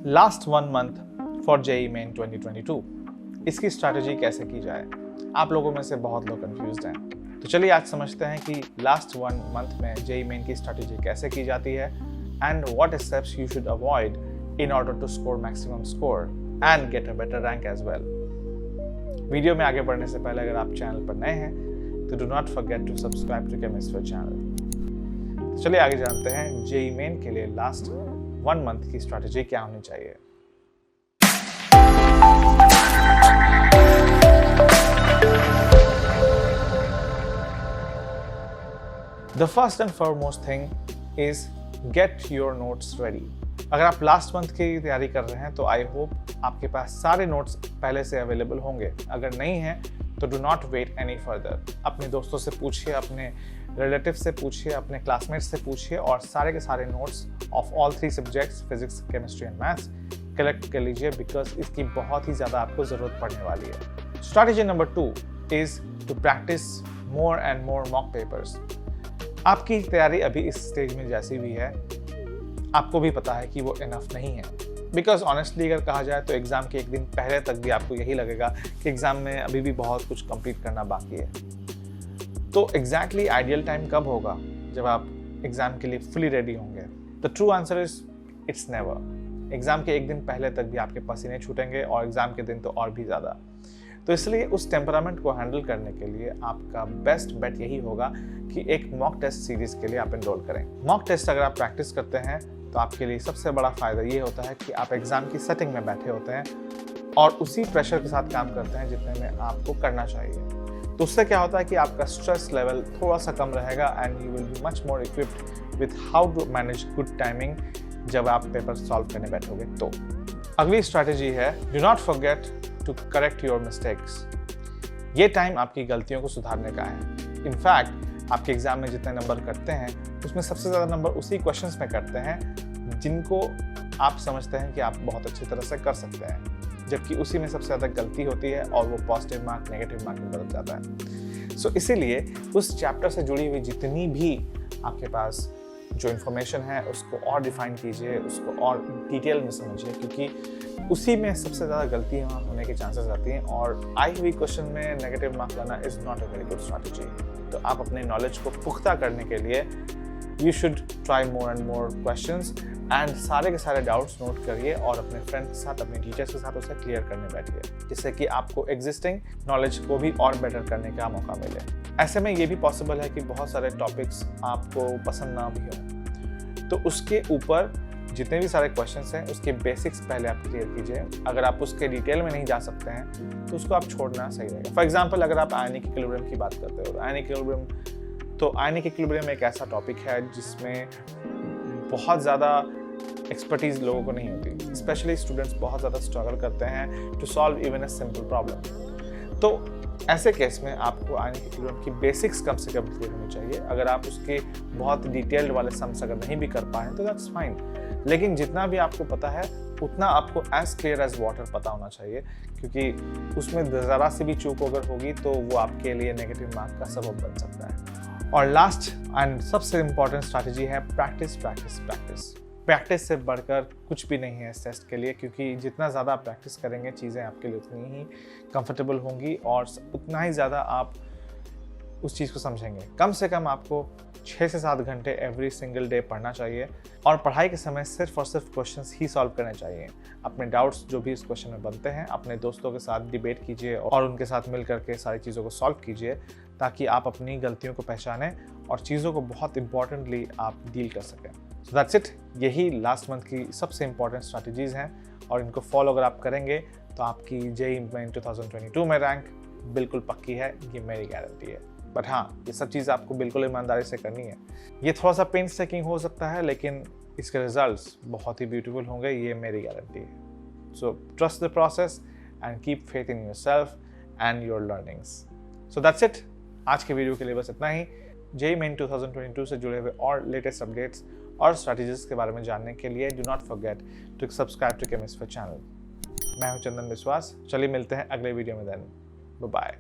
Last 1 month for JEE main 2022, इसकी strategy कैसे की जाए? आप लोगों में से बहुत लोग कंफ्यूज्ड हैं, तो चलिए आज समझते हैं कि लास्ट 1 मंथ में जेईई मेन की स्ट्रैटेजी कैसे की जाती है and what steps you should avoid in order to score maximum score and get a better rank as well. Video में आगे बढ़ने से पहले अगर आप चैनल पर नए हैं तो do not forget to subscribe to chemistry channel. चलिए आगे जानते हैं जेईई मेन के लिए लास्ट 1 मंथ की स्ट्रैटेजी क्या होनी चाहिए। The first and foremost thing is get your notes ready। अगर आप लास्ट मंथ की तैयारी कर रहे हैं तो आई होप आपके पास सारे नोट्स पहले से अवेलेबल होंगे। अगर नहीं है तो do not wait any further. अपने दोस्तों से पूछिए, अपने रिलेटिव से पूछिए, अपने क्लासमेट्स से पूछिए और सारे के सारे notes of all 3 subjects physics, chemistry and maths collect कर लीजिए, बिकॉज इसकी बहुत ही ज़्यादा आपको ज़रूरत पड़ने वाली है। Strategy number 2 is to practise more and more mock papers. आपकी तैयारी अभी इस स्टेज में जैसी भी है, आपको भी पता है कि वो इनफ नहीं है, बिकॉज ऑनेस्टली अगर कहा जाए तो एग्ज़ाम के 1 दिन पहले तक भी आपको यही लगेगा कि एग्ज़ाम में अभी भी बहुत कुछ कंप्लीट करना बाकी है। तो एग्जैक्टली आइडियल टाइम कब होगा? जब आप एग्ज़ाम के लिए फुली रेडी होंगे। The true answer is it's never. Exam के 1 दिन पहले तक भी आपके पसीने छूटेंगे और एग्ज़ाम के दिन तो और भी ज़्यादा। तो इसलिए उस टेम्परामेंट को हैंडल करने के लिए आपका बेस्ट बेट यही होगा कि एक मॉक टेस्ट सीरीज़ के लिए आप एनरोल करें। मॉक टेस्ट अगर आप प्रैक्टिस करते हैं तो आपके लिए सबसे बड़ा फ़ायदा ये होता है कि आप एग्ज़ाम की सेटिंग में बैठे होते हैं और उसी प्रेशर के साथ काम करते हैं जितने में आपको करना चाहिए। तो उससे क्या होता है कि आपका स्ट्रेस लेवल थोड़ा सा कम रहेगा and you will be much more equipped with how to manage good timing जब आप पेपर सॉल्व करने बैठोगे। तो अगली स्ट्रैटेजी है do not forget to correct your mistakes. ये टाइम आपकी गलतियों को सुधारने का है। इनफैक्ट आपके एग्जाम में जितने नंबर करते हैं उसमें सबसे ज़्यादा नंबर उसी क्वेश्चंस में करते हैं जिनको आप समझते हैं कि आप बहुत अच्छी तरह से कर सकते हैं, जबकि उसी में सबसे ज़्यादा गलती होती है और वो पॉजिटिव मार्क नेगेटिव मार्क में बदल जाता है। सो इसीलिए उस चैप्टर से जुड़ी हुई जितनी भी आपके पास जो इन्फॉर्मेशन है उसको और डिफाइन कीजिए, उसको और डिटेल में समझिए, क्योंकि उसी में सबसे ज़्यादा गलतियाँ होने के चांसेस आती हैं और आई हुई क्वेश्चन में नेगेटिव मार्क लाना is not a very good strategy. तो आप अपने नॉलेज को पुख्ता करने के लिए you should try more and more questions and सारे के सारे डाउट्स नोट करिए और अपने फ्रेंड्स के साथ, अपने टीचर्स के साथ उसे क्लियर करने बैठिए, जिससे कि आपको एग्जिस्टिंग नॉलेज को भी और बेटर करने का मौका मिले। ऐसे में ये भी पॉसिबल है कि बहुत सारे टॉपिक्स आपको पसंद ना भी हों, तो उसके ऊपर जितने भी सारे क्वेश्चंस हैं उसके बेसिक्स पहले आप क्लियर कीजिए। अगर आप उसके डिटेल में नहीं जा सकते हैं तो उसको आप छोड़ना सही रहेगा। फॉर एग्जांपल अगर आप आयनिक इक्विलिब्रियम की बात करते हो, आयनिक इक्विलिब्रियम एक ऐसा टॉपिक है जिसमें बहुत ज़्यादा एक्सपर्टीज लोगों को नहीं होती, स्पेशली स्टूडेंट्स बहुत ज़्यादा स्ट्रगल करते हैं to solve even a simple problem. तो ऐसे केस में आपको आयनिक इक्विलिब्रियम की बेसिक्स कम से कम क्लियर होनी चाहिए। अगर आप उसके बहुत डिटेल्ड वाले सम्स अगर नहीं भी कर पाए तो दैट्स फाइन, लेकिन जितना भी आपको पता है उतना आपको एज क्लियर एज वाटर पता होना चाहिए, क्योंकि उसमें ज़रा सी भी चूक अगर होगी तो वो आपके लिए नेगेटिव मार्क का सबब बन सकता है। और लास्ट एंड सबसे इम्पॉर्टेंट स्ट्रैटेजी है प्रैक्टिस प्रैक्टिस प्रैक्टिस। प्रैक्टिस से बढ़कर कुछ भी नहीं है इस टेस्ट के लिए, क्योंकि जितना ज़्यादा आप प्रैक्टिस करेंगे चीज़ें आपके लिए उतनी ही कंफर्टेबल होंगी और उतना ही ज़्यादा आप उस चीज़ को समझेंगे। कम से कम आपको 6 से 7 घंटे एवरी सिंगल डे पढ़ना चाहिए और पढ़ाई के समय सिर्फ और सिर्फ क्वेश्चंस ही सॉल्व करने चाहिए। अपने डाउट्स जो भी इस क्वेश्चन में बनते हैं अपने दोस्तों के साथ डिबेट कीजिए और उनके साथ मिल करके सारी चीज़ों को सॉल्व कीजिए, ताकि आप अपनी गलतियों को पहचानें और चीज़ों को बहुत इंपॉर्टेंटली आप डील कर सकें। So that's it. यही लास्ट मंथ की सबसे इंपॉर्टेंट स्ट्रैटेजीज़ हैं और इनको फॉलो अगर आप करेंगे तो आपकी जेईई मेन 2022 में रैंक बिल्कुल पक्की है, ये मेरी गारंटी है। बट हाँ, ये सब चीज़ आपको बिल्कुल ईमानदारी से करनी है। ये थोड़ा सा पेनस्टेकिंग हो सकता है, लेकिन इसके रिजल्ट्स बहुत ही ब्यूटीफुल होंगे, ये मेरी गारंटी है। So trust the process and keep faith in yourself and your learnings. So that's it. आज के वीडियो के लिए बस इतना ही। जेईई मेन 2022 से जुड़े हुए और लेटेस्ट अपडेट्स और स्ट्रैटेजीज के बारे में जानने के लिए do not forget to subscribe to chemistry channel. मैं हूं चंदन विश्वास। चलिए मिलते हैं अगले वीडियो में। Then bye.